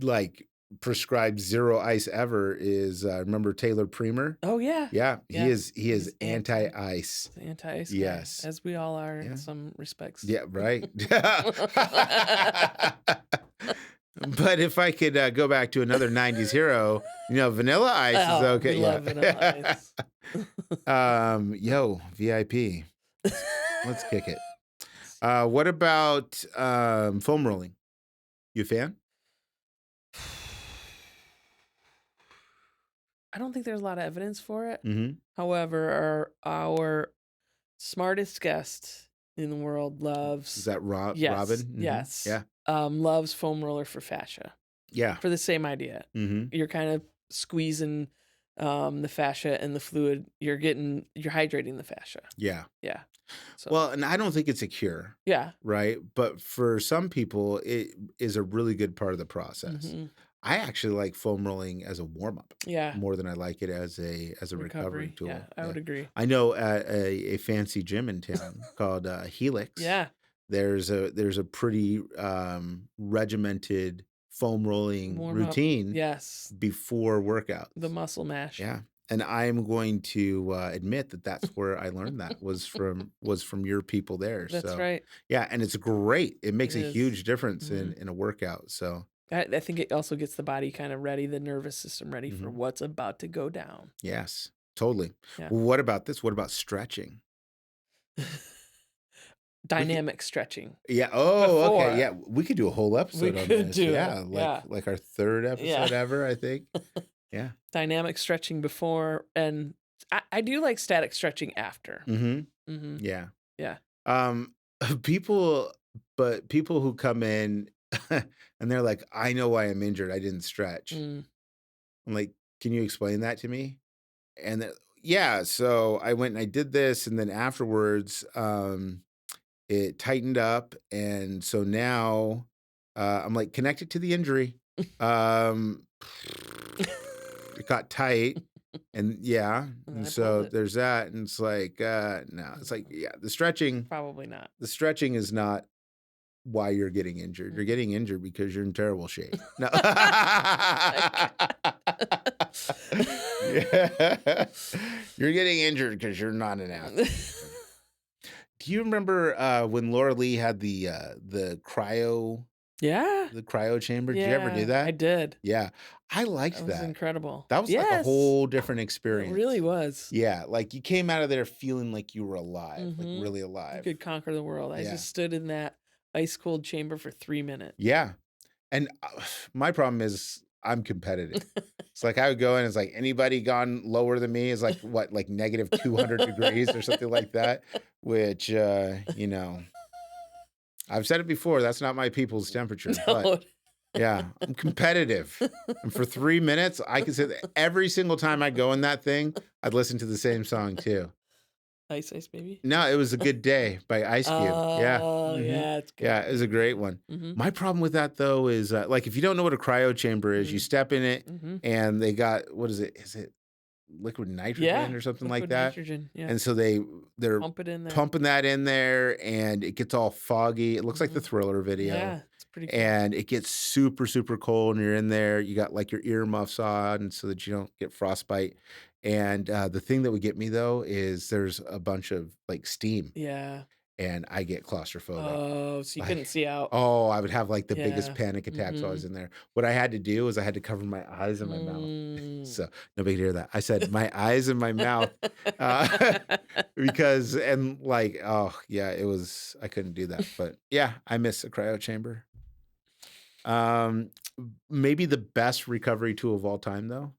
like prescribed zero ice ever is remember Taylor Premer? Oh, yeah. Yeah, Yeah. he is He's anti-ice. he's an anti-ice guy, Yes. as we all are in Yeah. some respects. Yeah, right. But if I could go back to another 90s hero, Vanilla Ice is Oh, we okay. love Vanilla Yeah. Ice. Yo, VIP. Let's kick it. What about foam rolling? You a fan? I don't think there's a lot of evidence for it. Mm-hmm. However, our smartest guest in the world Is loves, that yes, Robin? Mm-hmm. yes, Yeah. loves foam roller for fascia Yeah. for the same idea. Mm-hmm. You're kind of squeezing the fascia and the fluid. You're hydrating the fascia. Yeah. Yeah. So Well, and I don't think it's a cure, yeah. right? But for some people, it is a really good part of the process. Hmm. I actually like foam rolling as a warm up Yeah. more than I like it as a recovery Recovery. Yeah, tool. I Yeah, would agree. I know at a fancy gym in town called Helix. Yeah. There's a pretty regimented foam rolling Warm up. routine Yes. before The workouts. muscle mash. Yeah. And I'm going to admit that that's where I learned that was from your people there. That's So right. yeah, and it's great. It It makes a is. huge difference Hmm. in a workout. So I think it also gets the body kind of ready, the nervous system ready for mhm. what's about to go down. Yes, totally. Yeah. Well, what about this? What about stretching? We could, Dynamic stretching. yeah. Oh, okay. Before Yeah, we could do a whole we episode on could this. do it. Yeah, like Yeah. like our third Yeah. episode ever, I think. Yeah. Dynamic stretching before, and I do like static stretching after. Mm-hmm. Hmm. Yeah. Yeah. Um, people, but people who come in and they're like, "I know why I'm injured. I didn't stretch." Mm. I'm like, "Can you explain that to me?" And yeah, so I went and I did this, and then afterwards, it tightened up, and so now I'm like connected to the injury. Um, it got tight, and yeah, And then and I pulled so it. there's that, and it's like no, it's like yeah, the stretching. Probably not. The stretching is not why you're getting injured. You're Mm. getting injured because you're in terrible shape. No. Yeah. You're getting injured because you're not an athlete. Do you remember when Laura Lee had the Yeah. cryo chamber? Did you ever do Yeah. I that? did. Yeah. I That liked was that. incredible. That was like a Yes. whole different It really experience. was. Yeah, like you came out of there feeling like you were alive, like Hmm. really You alive. could conquer the world. I Yeah. just stood in that ice cold chamber for 3 minutes. Yeah. And my problem is I'm competitive. It's like I would go in, it's like anybody gone lower than me is like what, like negative 200 degrees or something like that, which, I've said it before, that's not my people's temperature, but No. yeah, I'm competitive. And for 3 minutes, I can say that every single time I go in that thing, I'd listen to the same song too. Ice Ice Baby. No, it was A Good Day by Ice Cube. Yeah. Oh, Mhm. yeah, it's good. Yeah, it was a great one. Hmm. My problem with that though is like if you don't know what a cryo chamber is, you step in it Hmm. and they got what is it? Is it liquid nitrogen Yeah. or something like Liquid that? nitrogen. Yeah. And so they're Pump it in there. pumping that in there and it gets all foggy. It looks like the Mhm. Thriller video. Yeah. It's Pretty cool. and it gets super, super cold, and you're in there. You got like your earmuffs on so that you don't get frostbite. And the thing that would get me though is there's a bunch of like steam, Yeah. and I get claustrophobic. Oh, so you couldn't Like, see out. oh, I would have like the biggest Yeah. panic attacks while I was Mhm. in there. What I had to do is I had to cover my eyes and my mouth. Mm. So nobody could hear that. I said my eyes and my mouth uh, because, and like, oh, yeah, it was, I couldn't do that. But yeah, I miss a cryo chamber. Um, Maybe the best recovery tool of all time, though.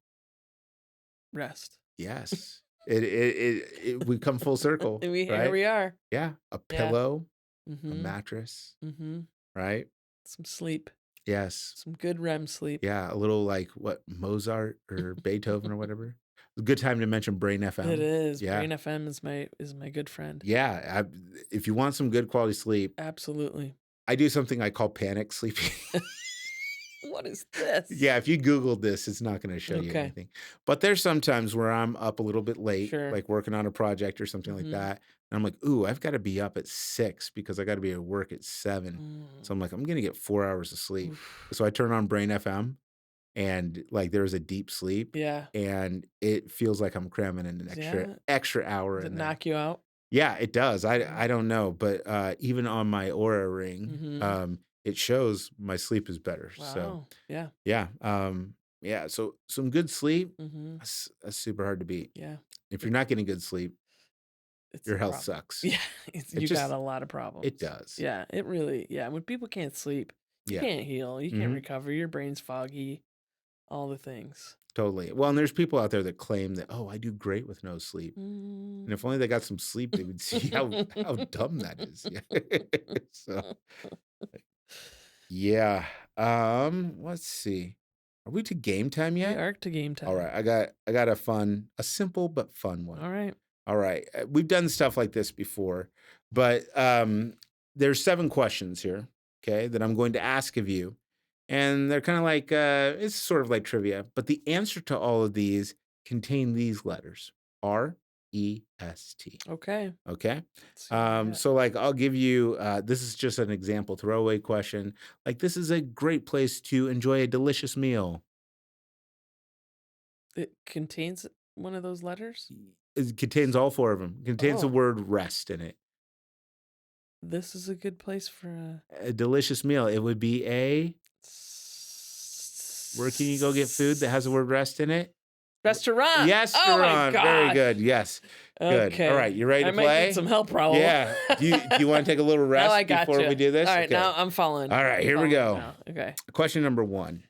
Rest. Yes. We come full circle, And here right? we are. Yeah. A Yeah. pillow, a Mhm. mattress, Mhm. right? Some sleep. Yes. Some good REM sleep. Yeah, a little like what, Mozart or Beethoven or whatever. A good time to mention Brain It FM. is. Yeah. Brain FM is my good friend. Yeah, if you want some good quality sleep, Absolutely. I do something I call panic sleeping. What is this? Yeah, if you Googled this, it's not gonna show you Okay. anything. But there's sometimes where I'm up a little bit late, Sure. like working on a project or something like Mhm. that, and I'm like, "Ooh, I've gotta be up at 6 because I gotta be at work at 7." Mm. So I'm like, "I'm gonna get 4 hours of sleep." Oof. So I turn on Brain FM, and, like, there's a deep sleep, Yeah. and it feels like I'm cramming in an Yeah. extra hour Does it in there. knock you out? Yeah, it does. Mm. I don't know, but, even on my Aura Ring, Mhm. it shows my sleep is better, so Wow. Yeah. yeah, yeah, so some good sleep, Mhm. that's super hard to beat. Yeah. If you're It not getting good sleep, it's your a health problem. sucks. Yeah. It You got just a lot of it problems. does. Yeah. It really, yeah. When people can't sleep, you Yeah. can't heal. You can't Mhm. recover. Your brain's foggy. All the things. Totally. Well, and there's people out there that claim that, "Oh, I do great with no sleep." And Mm. if only they got some sleep, they would see how dumb that is. Yeah. So, yeah. Let's see. Are we to game time We yet? are to game All time. right. I got a simple but fun one. All right. All right. We've done stuff like this before, but there's 7 questions here, okay, that I'm going to ask of you. And they're kind of like it's sort of like trivia, but the answer to all of these contain these letters. REST. Okay. Okay. Let's see what we got. So like I'll give you this is just an example throwaway question. Like this is a great place to enjoy a delicious meal. It contains one of those letters? It contains all 4 of them. Contains the Oh, word rest in it. this is a good place for a A delicious meal. It would be a where can you go get food that has the word rest in it? restaurant. Oh my Restaurant. Very good. gosh. Yes. Good. All right. Okay. You ready I to might need play? some help, Raul. Yeah. Do you want to take a little Now I rest got before you. we do this? All right, Okay. now I'm following. All right. I'm Here we following go. now. Okay. Question number 1.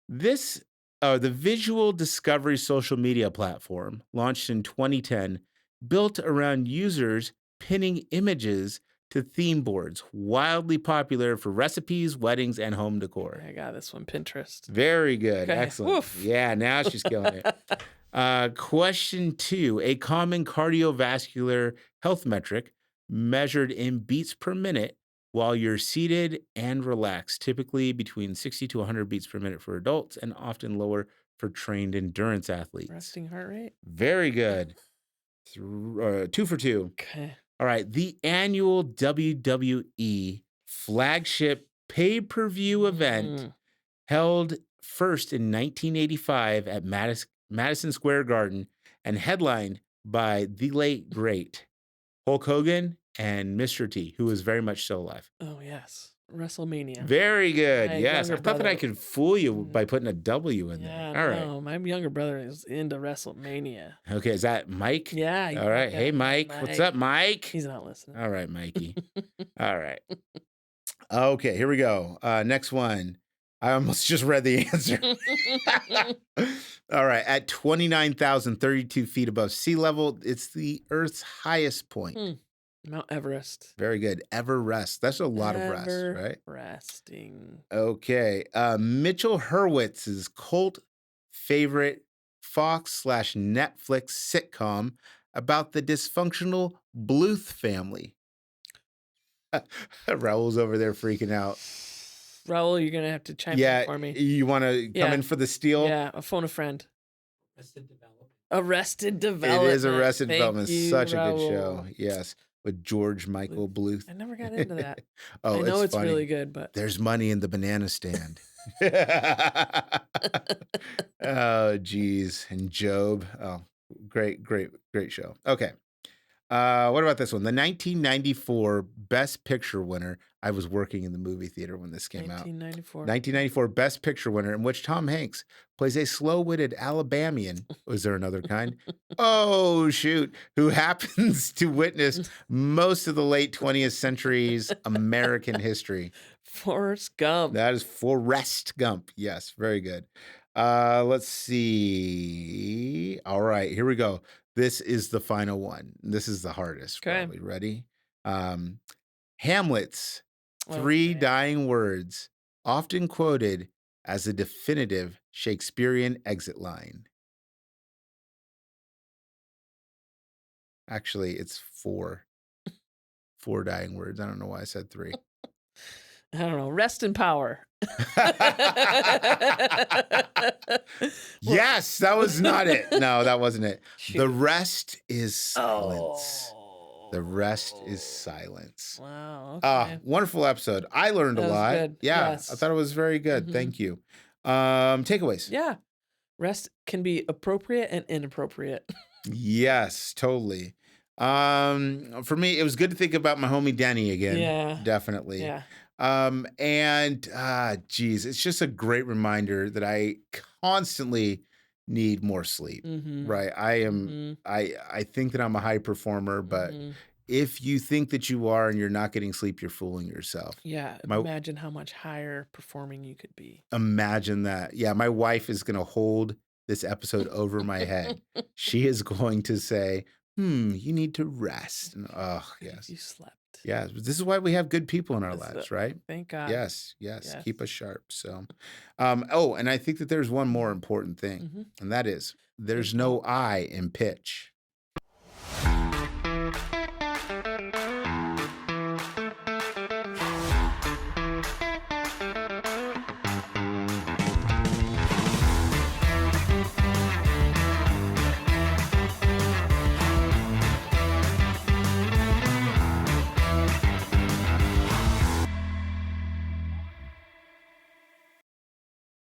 This the visual discovery social media platform launched in 2010 built around users pinning images to theme boards, wildly popular for recipes, weddings, and home decor. I got this one. Pinterest. Very good. Okay. Excellent. Woof. Yeah, now she's killing it. Question 2. A common cardiovascular health metric measured in beats per minute while you're seated and relaxed, typically between 60 to 100 beats per minute for adults and often lower for trained endurance athletes. Resting heart rate. Very good. 2 for 2. Okay. All right. The annual WWE flagship pay per view event Mm. held first in 1985 at Madison Square Garden and headlined by the late great Hulk Hogan and Mr. T, who is very much still alive. Oh yes. WrestleMania. Very good. My Yes. I younger thought that I brother. could fool you Mm. by putting a W in Yeah, there. All right. no. My younger brother is into WrestleMania. Okay. Is that Mike? Yeah, you All got right. Hey, that right, Mike. What's up, Mike? He's not listening. All right, Mikey. All right. Okay. Here we go. Next one. I almost just read the answer. All right. At 29,032 feet above sea level, it's the Earth's highest point. Mount Everest. Very good. Everest. That's a lot of rest, right? Resting. Okay. Mitchell Hurwitz's cult favorite Fox/Netflix sitcom about the dysfunctional Bluth family. Raul's over there freaking out. Raul, you're gonna have to chime in Yeah, for me. you want to come Yeah. in for the steal? Yeah, a phone a friend. Arrested Development. Arrested It Development. is Arrested Thank Development. you, Such a good Raul. show. Yes. with George Bluth. Michael Bluth. I never got into that. I Oh, know it's it's really funny. good, but There's money in the banana stand. Oh, geez. And Job. Oh, great, great, great show. Okay. What about this one? The 1994 Best Picture winner. I was working in the movie theater when this came out. 1994. 1994 Best Picture winner, in which Tom Hanks plays a slow-witted Alabamian. Was there another kind? Oh, shoot. Who happens to witness most of the late 20th century's American history. Forrest Gump. That is Forrest Gump. Yes, very good. Let's see. All right, here we go. This is the final one. This is the hardest, Okay. probably. Ready? Um, Hamlet's three Okay. dying words, often quoted as a definitive Shakespearean exit line. Actually, it's four. Four dying words. I don't know why I said three. I don't know. Rest in power. Yes, that was not it. No, that wasn't it. Shoot. The rest is silence. The rest is Oh. silence. Wow. Okay. Wonderful episode. I learned a That was lot. good. Yeah, Yes. I thought it was very good. Mhm. Thank you. Takeaways. Yeah. Rest can be appropriate and inappropriate. Yes, totally. For me, it was good to think about my homie Denny again. Yeah. Definitely. Yeah. Geez, it's just a great reminder that I constantly need more sleep. Mhm. Right. I am Mhm. I think that I'm a high performer, but Mhm. if you think that you are and you're not getting sleep, you're fooling yourself. Yeah. My Imagine how much higher performing you could be. Imagine that. Yeah, my wife is gonna hold this episode over my head. She is going to say, you need to rest. And oh, Good if yes. you slept. Yeah, this is why we have good people in our This is lives, it. right? Thank God. Yes, yes, Yes. keep us sharp. So, and I think that there's one more important thing, Mhm. and that is there's Think so. no I in pitch.